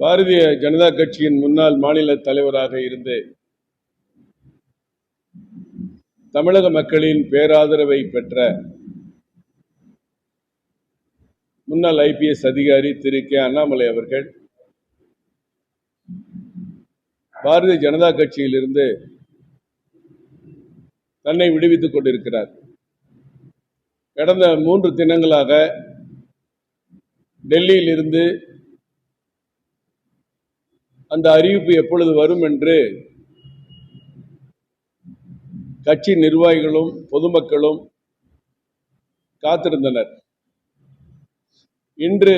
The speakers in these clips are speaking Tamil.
பாரதிய ஜனதா கட்சியின் முன்னாள் மாநில தலைவராக இருந்து தமிழக மக்களின் பேராதரவை பெற்ற முன்னாள் IPS அதிகாரி திரு கே அண்ணாமலை அவர்கள் பாரதிய ஜனதா கட்சியிலிருந்து தன்னை விடுவித்துக் கொண்டிருக்கிறார். கடந்த 3 தினங்களாக டெல்லியில் இருந்து அந்த அறிவிப்பு எப்பொழுது வரும் என்று கட்சி நிர்வாகிகளும் பொதுமக்களும் காத்திருந்தனர். இன்று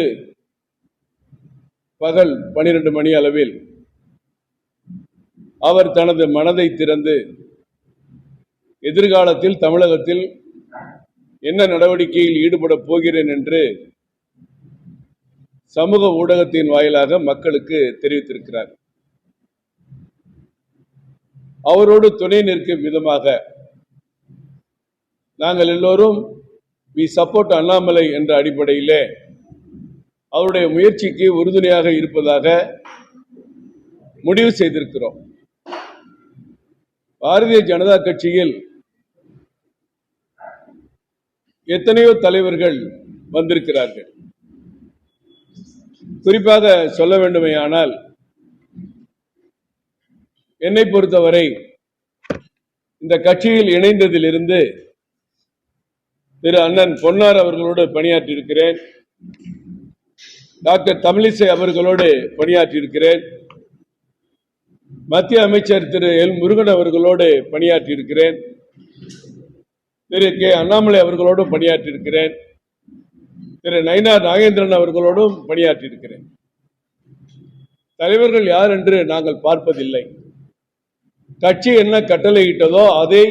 பகல் 12 மணி அளவில் அவர் தனது மனதை திறந்து எதிர்காலத்தில் தமிழகத்தில் என்ன நடவடிக்கையில் ஈடுபட போகிறேன் என்று சமூக ஊடகத்தின் வாயிலாக மக்களுக்கு தெரிவித்திருக்கிறார். அவரோடு துணை நிற்கும் விதமாக நாங்கள் எல்லோரும் வி சப்போர்ட் அண்ணாமலை என்ற அடிப்படையிலே அவருடைய முயற்சிக்கு உறுதுணையாக இருப்பதாக முடிவு செய்திருக்கிறோம். பாரதிய ஜனதா கட்சியில் எத்தனையோ தலைவர்கள் வந்திருக்கிறார்கள். குறிப்பாக சொல்ல வேண்டுமேயானால் என்னை பொறுத்தவரை இந்த கட்சியில் இணைந்ததிலிருந்து திரு அண்ணன் பொன்னார் அவர்களோடு பணியாற்றியிருக்கிறேன். டாக்டர் தமிழிசை அவர்களோடு பணியாற்றியிருக்கிறேன். மத்திய அமைச்சர் திரு எல் முருகன் அவர்களோடு பணியாற்றியிருக்கிறேன். திரு கே அண்ணாமலை அவர்களோடு பணியாற்றியிருக்கிறேன். திரு நயினார் நாகேந்திரன் அவர்களோடும் பணியாற்றியிருக்கிறேன். தலைவர்கள் யார் என்று நாங்கள் பார்ப்பதில்லை. கட்சி என்ன கட்டளையிட்டதோ அதை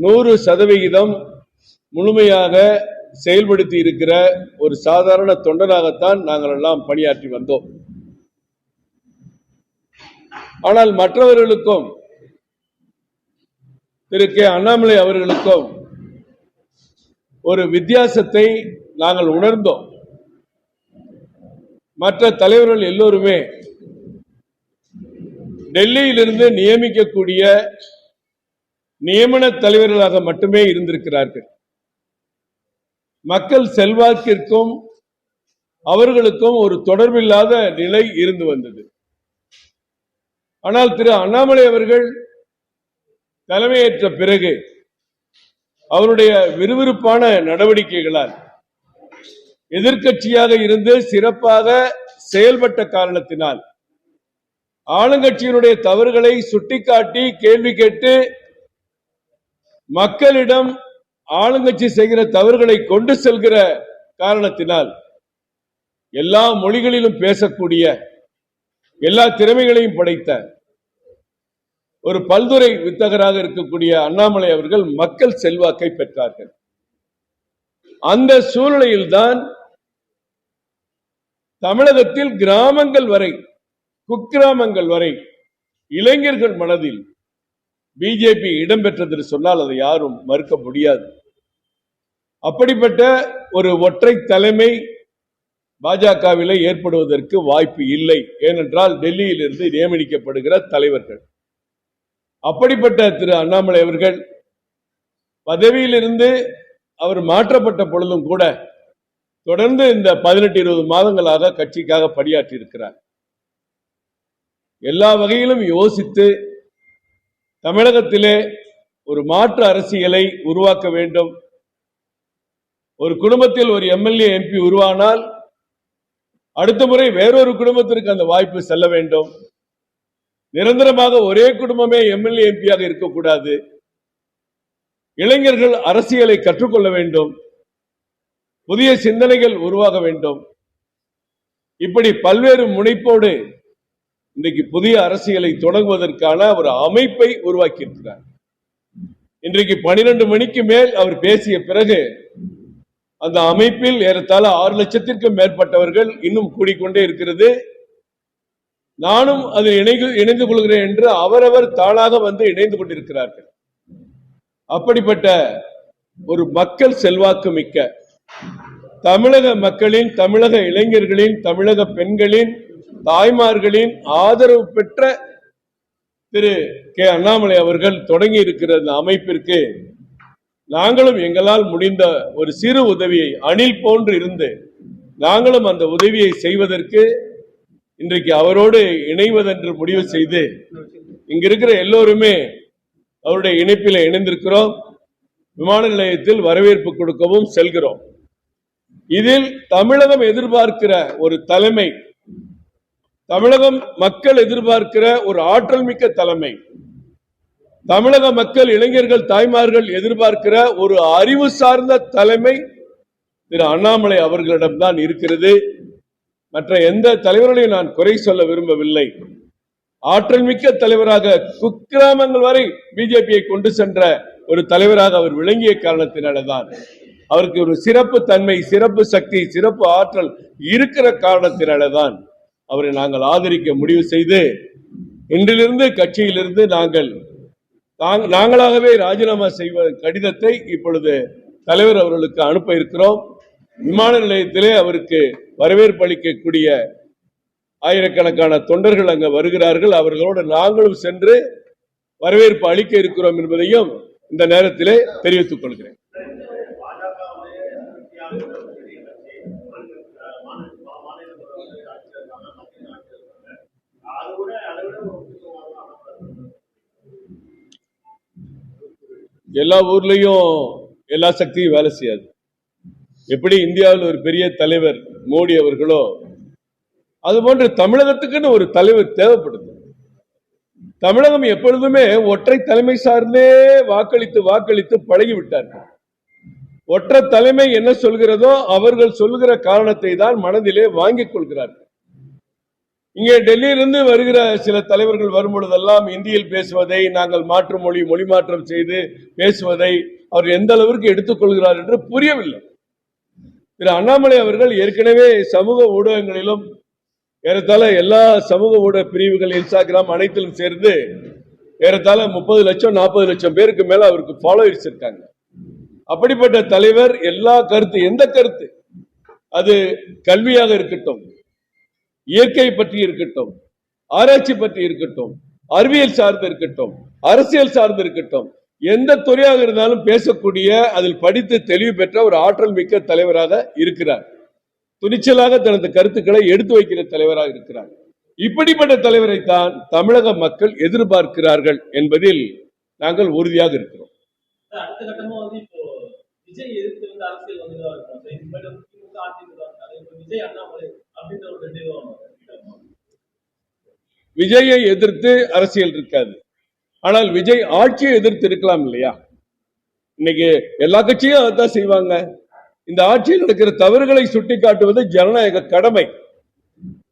100% முழுமையாக செயல்படுத்தி இருக்கிற ஒரு சாதாரண தொண்டனாகத்தான் நாங்கள் எல்லாம் பணியாற்றி வந்தோம். ஆனால் மற்றவர்களுக்கும் திரு கே அண்ணாமலை அவர்களுக்கும் ஒரு வித்தியாசத்தை நாங்கள் உணர்ந்தோம். மற்ற தலைவர்கள் எல்லோருமே டெல்லியிலிருந்து நியமிக்கக்கூடிய நியமன தலைவர்களாக மட்டுமே இருந்திருக்கிறார்கள். மக்கள் செல்வாக்கிற்கும் அவர்களுக்கும் ஒரு தொடர்பில்லாத நிலை இருந்து வந்தது. ஆனால் திரு அண்ணாமலை அவர்கள் தலைமையேற்ற பிறகு அவருடைய விறுவிறுப்பான நடவடிக்கைகளால் எதிர்க்கட்சியாக இருந்து சிறப்பாக செயல்பட்ட காரணத்தினால் ஆளுங்கட்சியினுடைய தவறுகளை சுட்டிக்காட்டி கேள்வி கேட்டு மக்களிடம் ஆளுங்கட்சி செய்கிற தவறுகளை கொண்டு செல்கிற காரணத்தினால் எல்லா மொழிகளிலும் பேசக்கூடிய எல்லா திறமைகளையும் படைத்த ஒரு பல்துறை வித்தகராக இருக்கக்கூடிய அண்ணாமலை அவர்கள் மக்கள் செல்வாக்கை பெற்றார்கள். அந்த சூழ்நிலையில்தான் தமிழகத்தில் கிராமங்கள் வரை குக்கிராமங்கள் வரை இளைஞர்கள் மனதில் பிஜேபி இடம்பெற்றது சொன்னால் அதை யாரும் மறுக்க முடியாது. அப்படிப்பட்ட ஒரு ஒற்றை தலைமை பாஜகவிலே ஏற்படுவதற்கு வாய்ப்பு இல்லை. ஏனென்றால் டெல்லியில் இருந்து நியமிக்கப்படுகிற தலைவர்கள். அப்படிப்பட்ட திரு அண்ணாமலை அவர்கள் பதவியிலிருந்து அவர் மாற்றப்பட்ட பொழுதும் கூட தொடர்ந்து இந்த 18-20 மாதங்களாக கட்சிக்காக பணியாற்றி இருக்கிறார். எல்லா வகையிலும் யோசித்து தமிழகத்திலே ஒரு மாற்று அரசியலை உருவாக்க வேண்டும். ஒரு குடும்பத்தில் ஒரு MLA MP உருவானால் அடுத்த முறை வேறொரு குடும்பத்திற்கு அந்த வாய்ப்பு செல்ல வேண்டும். நிரந்தரமாக ஒரே குடும்பமே MLA MP-யாக இருக்கக்கூடாது. இளைஞர்கள் அரசியலை கற்றுக்கொள்ள வேண்டும். புதிய சிந்தனைகள் உருவாக வேண்டும். இப்படி பல்வேறு முனைப்போடு இன்றைக்கு புதிய அரசியலை தொடங்குவதற்கான ஒரு அமைப்பை உருவாக்கி இருக்கிறார். இன்றைக்கு 12 மணிக்கு மேல் அவர் பேசிய பிறகு அந்த அமைப்பில் ஏறத்தாழ 6 லட்சத்திற்கும் மேற்பட்டவர்கள் இன்னும் கூடிக்கொண்டே இருக்கிறது. நானும் அதில் இணைந்து கொள்கிறேன் என்று அவரவர் தானாக வந்து இணைந்து கொண்டிருக்கிறார்கள். அப்படிப்பட்ட ஒரு மக்கள் செல்வாக்கு மிக்க தமிழக மக்களின், தமிழக இளைஞர்களின், தமிழக பெண்களின் தாய்மார்களின் ஆதரவு பெற்ற திரு கே அண்ணாமலை அவர்கள் தொடங்கி இருக்கிற இந்த அமைப்பிற்கு நாங்களும் எங்களால் முடிந்த ஒரு சிறு உதவியை அணில் போன்று இருந்து நாங்களும் அந்த உதவியை செய்வதற்கு இன்றைக்கு அவரோடு இணைவதென்று முடிவு செய்து இங்க இருக்கிற எல்லோருமே அவருடைய இணைப்பில் இணைந்திருக்கிறோம். விமான நிலையத்தில் வரவேற்பு கொடுக்கவும் செல்கிறோம். இதில் தமிழகம் எதிர்பார்க்கிற ஒரு தலைமை, தமிழகம் மக்கள் எதிர்பார்க்கிற ஒரு ஆற்றல் மிக்க தலைமை, தமிழக மக்கள் இளைஞர்கள் தாய்மார்கள் எதிர்பார்க்கிற ஒரு அறிவு சார்ந்த தலைமை திரு அண்ணாமலை அவர்களிடம்தான் இருக்கிறது. மற்ற எந்த தலைவர்களையும் நான் குறை சொல்ல விரும்பவில்லை. ஆற்றல் மிக்க தலைவராக குக்கிராமங்கள் வரை பிஜேபியை கொண்டு சென்ற ஒரு தலைவராக அவர் விளங்கிய காரணத்தினால்தான், அவருக்கு ஒரு சிறப்பு தன்மை, சிறப்பு சக்தி, சிறப்பு ஆற்றல் இருக்கிற காரணத்தினால்தான் அவரை நாங்கள் ஆதரிக்க முடிவு செய்து இன்றிலிருந்து கட்சியிலிருந்து நாங்களாகவே ராஜினாமா செய்வ கடிதத்தை இப்பொழுது தலைவர் அவர்களுக்கு அனுப்ப இருக்கிறோம். விமான நிலையத்திலே அவருக்கு வரவேற்பு அளிக்கக்கூடிய ஆயிரக்கணக்கான தொண்டர்கள் அங்க வருகிறார்கள். அவர்களோடு நாங்களும் சென்று வரவேற்பு அளிக்க இருக்கிறோம் என்பதையும் இந்த நேரத்திலே தெரிவித்துக் கொள்கிறேன். எல்லா ஊர்லயும் எல்லா சக்தியும் வேலை செய்யாது. எப்படி இந்தியாவில் ஒரு பெரிய தலைவர் மோடி அவர்களோ அதுபோன்று தமிழகத்துக்குன்னு ஒரு தலைவர் தேவைப்படுது. தமிழகம் எப்பொழுதுமே ஒற்றை தலைமை சார்ந்தே வாக்களித்து வாக்களித்து பழகிவிட்டார்கள். ஒற்றை தலைமை என்ன சொல்கிறதோ அவர்கள் சொல்லுகிற காரணத்தை தான் மனதிலே வாங்கிக் கொள்கிறார்கள். இங்கே டெல்லியிலிருந்து வருகிற சில தலைவர்கள் வரும்பொழுதெல்லாம் இந்தியில் பேசுவதை, நாங்கள் மாற்று மொழி மாற்றம் செய்து பேசுவதை அவர் எந்த அளவிற்கு எடுத்துக்கொள்கிறார் என்று புரியவில்லை. திரு அண்ணாமலை அவர்கள் ஏற்கனவே சமூக ஊடகங்களிலும் ஏறத்தாழ எல்லா சமூக ஊடக பிரிவுகள், இன்ஸ்டாகிராம் அனைத்திலும் சேர்ந்து ஏறத்தாழ 30 லட்சம் 40 லட்சம் பேருக்கு மேல அவருக்கு ஃபாலோவர்ஸ் இருக்காங்க. அப்படிப்பட்ட தலைவர் எல்லா கருத்து, எந்த கருத்து அது கல்வியாக இருக்கட்டும், இயற்கை பற்றி இருக்கட்டும், ஆராய்ச்சி பற்றி இருக்கட்டும், அறிவியல் சார்ந்து இருக்கட்டும், அரசியல் சார்ந்து இருக்கட்டும், எந்த துறையாக இருந்தாலும் பேசக்கூடிய, அதில் படித்து தெளிவு பெற்ற ஒரு ஆற்றல் மிக்க தலைவராக இருக்கிறார். துணிச்சலாக தனது கருத்துக்களை எடுத்து வைக்கிற தலைவராக இருக்கிறார். இப்படிப்பட்ட தலைவரை தான் தமிழக மக்கள் எதிர்பார்க்கிறார்கள் என்பதில் நாங்கள் உறுதியாக இருக்கிறோம். விஜயை எதிர்த்து அரசியல் இருக்காது. ஆனால் விஜய் ஆட்சியை எதிர்த்து இருக்கலாம் இல்லையா? இன்னைக்கு எல்லா கட்சியும் அதான் செய்வாங்க. இந்த ஆட்சியில் நடக்கிற தவறுகளை சுட்டி காட்டுவது ஜனநாயக கடமை.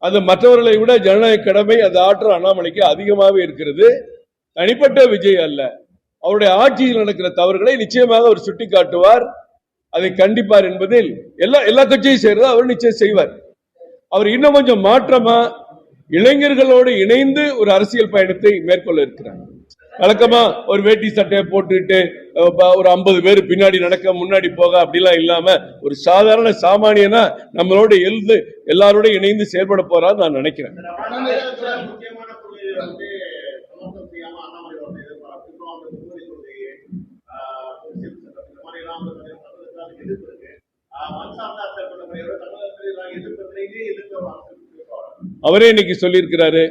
அது மற்றவர்களை விட ஜனநாயக கடமை, அது ஆற்றல் அண்ணாமலைக்கு அதிகமாகவே இருக்கிறது. தனிப்பட்ட விஜய் அல்ல, அவருடைய ஆட்சியில் நடக்கிற தவறுகளை நிச்சயமாக அவர் சுட்டி காட்டுவார், அதை கண்டிப்பார் என்பதில் எல்லா கட்சியும் செய்யறது அவர் நிச்சயம் செய்வார். அவர் இன்னும் கொஞ்சம் மாற்றமா இளைஞர்களோடு இணைந்து ஒரு அரசியல் பயணத்தை மேற்கொள்ள இருக்கிறார். வழக்கமா ஒரு வேட்டி சட்டையை போட்டுட்டு ஒரு 50 பேர் பின்னாடி நடக்க முன்னாடி போக அப்படிலாம் இல்லாம ஒரு சாதாரண சாமானியனா நம்மளோட எழுந்து எல்லாரோட இணைந்து செயல்பட போறான்னு நான் நினைக்கிறேன். அவரே இன்னைக்கு சொல்லியிருக்கிறாரு,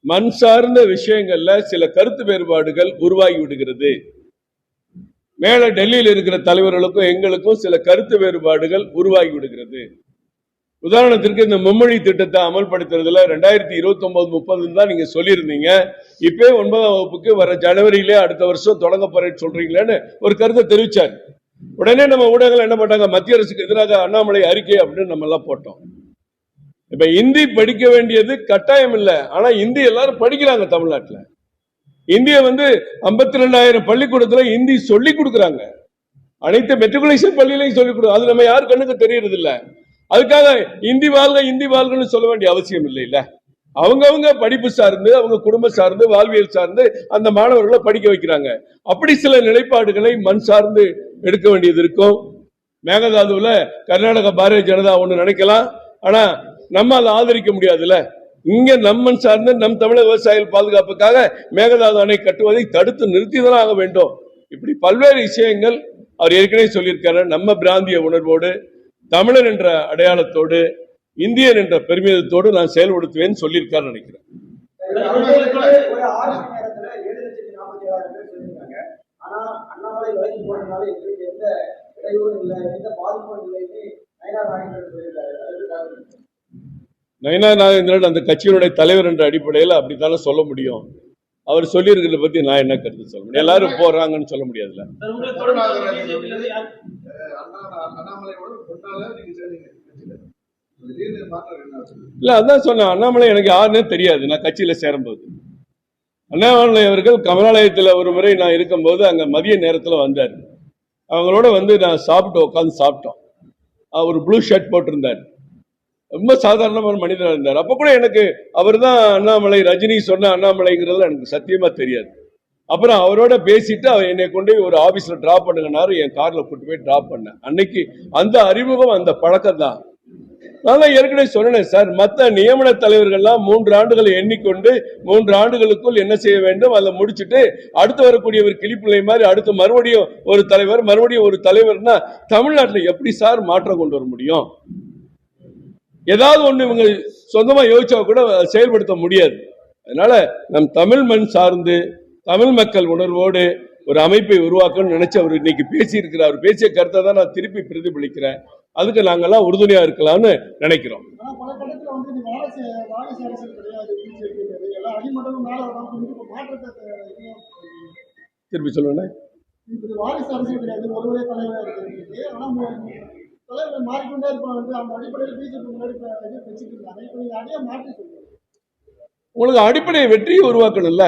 மண் சார்ந்த விஷயங்கள்ல சில கருத்து வேறுபாடுகள் உருவாகி விடுகிறது. மேல டெல்லியில் இருக்கிற தலைவர்களுக்கும் எங்களுக்கும் சில கருத்து வேறுபாடுகள் உருவாகி விடுகிறது. உதாரணத்திற்கு இந்த மும்மொழி திட்டத்தை அமல்படுத்துறதுல 2029-30 தான் நீங்க சொல்லியிருந்தீங்க. இப்பே 9ஆம் வகுப்புக்கு வர ஜனவரியிலே அடுத்த வருஷம் தொடங்க போறேன்னு சொல்றீங்களேன்னு ஒரு கருத்தை தெரிவிச்சார். உடனே நம்ம ஊடகங்கள் என்ன பண்ணாங்க, மத்திய அரசுக்கு எதிராக அண்ணாமலை அறிக்கை அப்படின்னு நம்ம எல்லாம் போட்டோம். இப்ப இந்தி படிக்க வேண்டியது கட்டாயம் இல்ல, ஆனா இந்தி எல்லாரும் படிக்கிறாங்க. தமிழ்நாட்டில் இந்திய 52,000 பள்ளிக்கூடத்துல இந்தி சொல்லி கொடுக்குறாங்க. அனைத்து மெட்ரிகுலேஷன் பள்ளியிலையும் சொல்லிக் கொடுக்கும். அது நம்ம யாரு கண்ணுக்கு தெரியறது இல்ல. அதுக்காக இந்தி வாழ்கன்னு சொல்ல வேண்டிய அவசியம் இல்லை. இல்ல, அவங்கவுங்க படிப்பு சார்ந்து, அவங்க குடும்பம் சார்ந்து, வாழ்வியல் சார்ந்து அந்த மாணவர்களை படிக்க வைக்கிறாங்க. அப்படி சில நிலைப்பாடுகளை மண் சார்ந்து எடுக்க வேண்டியது இருக்கும். மேகதாதுல கர்நாடக பாரதிய ஜனதா ஒண்ணு நினைக்கலாம், ஆனா நம்ம அதை ஆதரிக்க முடியாதுல்ல. இங்க நம்மன் சார்ந்த நம் தமிழக விவசாயிகள் பாதுகாப்புக்காக மேகதாது அணை கட்டுவதை தடுத்து நிறுத்திதான் ஆக வேண்டும். இப்படி பல்வேறு விஷயங்கள் அவர் ஏற்கனவே சொல்லியிருக்காரு. நம்ம பிராந்திய உணர்வோடு, தமிழர் என்ற அடையாளத்தோடு, இந்தியன் என்ற பெருமிதத்தோடு நான் செயல்படுத்துவேன்னு சொல்லியிருக்காரு நினைக்கிறேன். நயனா நாகேந்திரன் அந்த கட்சியினுடைய தலைவர் என்ற அடிப்படையில் அப்படித்தானே சொல்ல முடியும். அவர் சொல்லி இருக்கிறத பத்தி நான் என்ன கருத்து சொல்ல முடியும்? எல்லாரும் போறாங்கன்னு சொல்ல முடியாதுல்ல. இல்ல, அதான் சொன்னேன், அண்ணாமலை எனக்கு யாருன்னே தெரியாது நான் கட்சியில சேரும்போது. அண்ணாமலை அவர்கள் கமலாலயத்துல ஒரு முறை நான் இருக்கும்போது அங்க மதிய நேரத்துல வந்தார். அவங்களோட வந்து நான் சாப்பிட்டு உட்காந்து சாப்பிட்டோம். அவர் ப்ளூ ஷர்ட் போட்டிருந்தார். ரொம்ப சாதாரணமான மனிதராக இருந்தார். அப்ப கூட எனக்கு அவர் தான் அண்ணாமலை, ரஜினி சொன்ன அண்ணாமலைங்கிறதுல எனக்கு சத்தியமா தெரியாது. அப்புறம் அவரோட பேசிட்டு அவர் என்னை கொண்டு ஒரு ஆபீஸ்ல டிராப் பண்ணுங்கனாரு. என் கார்ல கூட்டு போய் டிராப் பண்ணேன். அன்னைக்கு அந்த அறிமுகம், அந்த பழக்கம் தான். நான் தான் ஏற்கனவே சொன்னேன் சார், மற்ற நியமன தலைவர்கள்லாம் 3 ஆண்டுகளை எண்ணிக்கொண்டு 3 ஆண்டுகளுக்குள் என்ன செய்ய வேண்டும் அதை முடிச்சுட்டு அடுத்து வரக்கூடிய ஒரு கிளிப்பிள்ளை மாதிரி அடுத்து மறுபடியும் ஒரு தலைவர், மறுபடியும் ஒரு தலைவர்னா தமிழ்நாட்டில் எப்படி சார் மாற்றம் கொண்டு வர முடியும்? ஏதாவது ஒண்ணு இவங்க சொந்தமா யோசிச்சா கூட செயல்படுத்த முடியாது. அதனால நம் தமிழ் மண் சார்ந்து தமிழ் மக்கள் உணர்வோடு ஒரு அமைப்பை உருவாக்கணும்னு நினைச்சு அவர் இன்னைக்கு பேசியிருக்கிறார். பேசிய கருத்தை தான் நான் திருப்பி பிரதிபலிக்கிறேன். அதுக்கு நாங்கெல்லாம் உறுதுணையா இருக்கலாம்னு நினைக்கிறோம். திருப்பி சொல்லுங்க. உங்களுக்கு அடிப்படை வெற்றியை உருவாக்கணும்ல.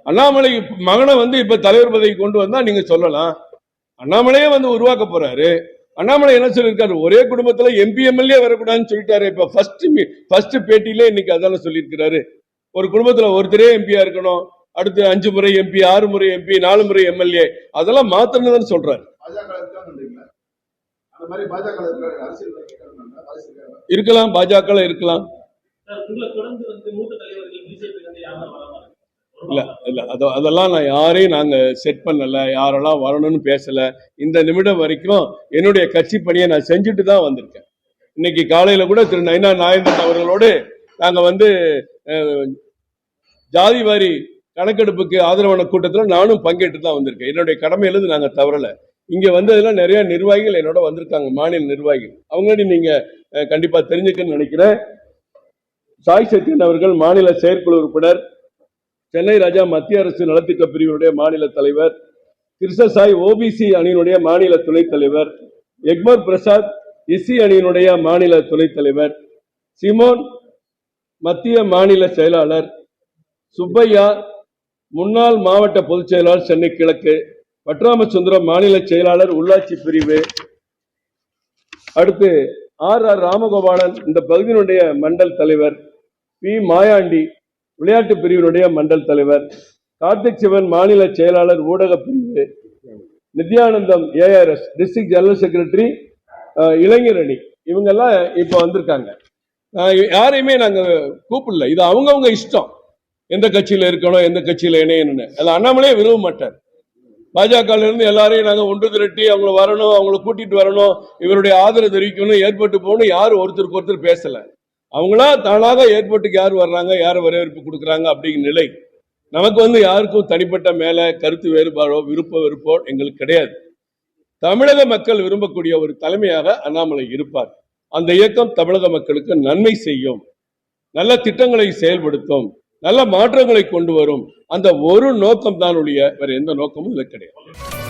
அண்ணாமலை மகனை வந்து இப்ப தலைவர் பதவி கொண்டு வந்தா நீங்க சொல்லலாம். அண்ணாமலையே வந்து உருவாக்க போறாரு. அண்ணாமலை என்ன சொல்லியிருக்காரு? ஒரே குடும்பத்துல எம்பி எம்எல்ஏ வரக்கூடாதுன்னு சொல்லிட்டாரு. இப்ப ஃபர்ஸ்ட் பேட்டியிலே இன்னைக்கு அதான சொல்லியிருக்கிறாரு. ஒரு குடும்பத்துல ஒருத்தரே எம்பியா இருக்கணும், அடுத்து 5 முறை எம்பி, 6 முறை எம்பி, 4 முறை எம்எல்ஏ, அதெல்லாம் மாத்தணும்னு சொல்றாரு. இருக்கலாம், பாஜக இருக்கலாம். இல்ல இல்ல, அதெல்லாம் நான் யாரையும் நாங்க செட் பண்ணல, யாரெல்லாம் வரணும்னு பேசல. இந்த நிமிடம் வரைக்கும் என்னுடைய கட்சி பணியை நான் செஞ்சுட்டு தான் வந்திருக்கேன். இன்னைக்கு காலையில கூட திரு நயனா நாகேந்திரன் அவர்களோடு நாங்க வந்து ஜாதி வாரி கணக்கெடுப்புக்கு ஆதரவான கூட்டத்தில் நானும் பங்கேற்று தான் வந்திருக்கேன். என்னுடைய கடமையிலிருந்து நாங்க தவறல. இங்க வந்ததுல நிறைய நிர்வாகிகள் என்னோட வந்திருக்காங்க, மாநில நிர்வாகிகள். அவங்களோட நீங்க கண்டிப்பா தெரிஞ்சுக்கன்னு நினைக்கிறேன். சாய் சத்யன் அவர்கள் மாநில செயற்குழு உறுப்பினர், சென்னை ராஜா மத்திய அரசு நலத்திட்ட பிரிவினுடைய மாநில தலைவர், கிருஷ்ணசாய் ஓபிசி அணியினுடைய மாநில துணைத் தலைவர், எக்மர் பிரசாத் இசி அணியினுடைய மாநில துணைத் தலைவர், சிமோன் மத்திய மாநில செயலாளர், சுப்பையா முன்னாள் மாவட்ட பொதுச் செயலாளர் சென்னை கிழக்கு, பட்ராமசுந்தரம் மாநில செயலாளர் உள்ளாட்சி பிரிவு, அடுத்து ஆர் ராமகோபாலன் இந்த பகுதியினுடைய மண்டல் தலைவர், பி மாயாண்டி விளையாட்டு பிரிவினுடைய மண்டல் தலைவர், கார்த்திக் சிவன் மாநில செயலாளர் ஊடக பிரிவு, Nithyanandam ARS district general secretary இளைஞர் அணி, இவங்கெல்லாம் இப்ப வந்திருக்காங்க. யாரையுமே நாங்க கூப்பிடல. இது அவங்கவுங்க இஷ்டம், எந்த கட்சியில இருக்கணும், எந்த கட்சியில இணையணும்னு. அது அண்ணாமலே விரும்ப மாட்டார். பாஜக இருந்து எல்லாரையும் நாங்க ஒன்று திரட்டி அவங்களை வரணும், அவங்களை கூட்டிட்டு வரணும், இவருடைய ஆதரவு தெரிவிக்கணும், ஏற்பட்டு போகணும், யாரும் ஒருத்தருக்கு ஒருத்தர் பேசல. அவங்களா தானாக ஏற்பட்டுக்கு யார் வர்றாங்க, யார் வரவேற்பு கொடுக்குறாங்க அப்படிங்கிற நிலை. நமக்கு வந்து யாருக்கும் தனிப்பட்ட மேல கருத்து வேறுபாடோ விருப்ப வெறுப்போ எங்களுக்கு கிடையாது. தமிழக மக்கள் விரும்பக்கூடிய ஒரு தலைமையாக அண்ணாமலை இருப்பார். அந்த இயக்கம் தமிழக மக்களுக்கு நன்மை செய்யும், நல்ல திட்டங்களை செயல்படுத்தும், நல்ல மாற்றங்களை கொண்டு வரும். அந்த ஒரு நோக்கம் தான் ஒழிய வேற எந்த நோக்கமும் இல்லை கிடையாது.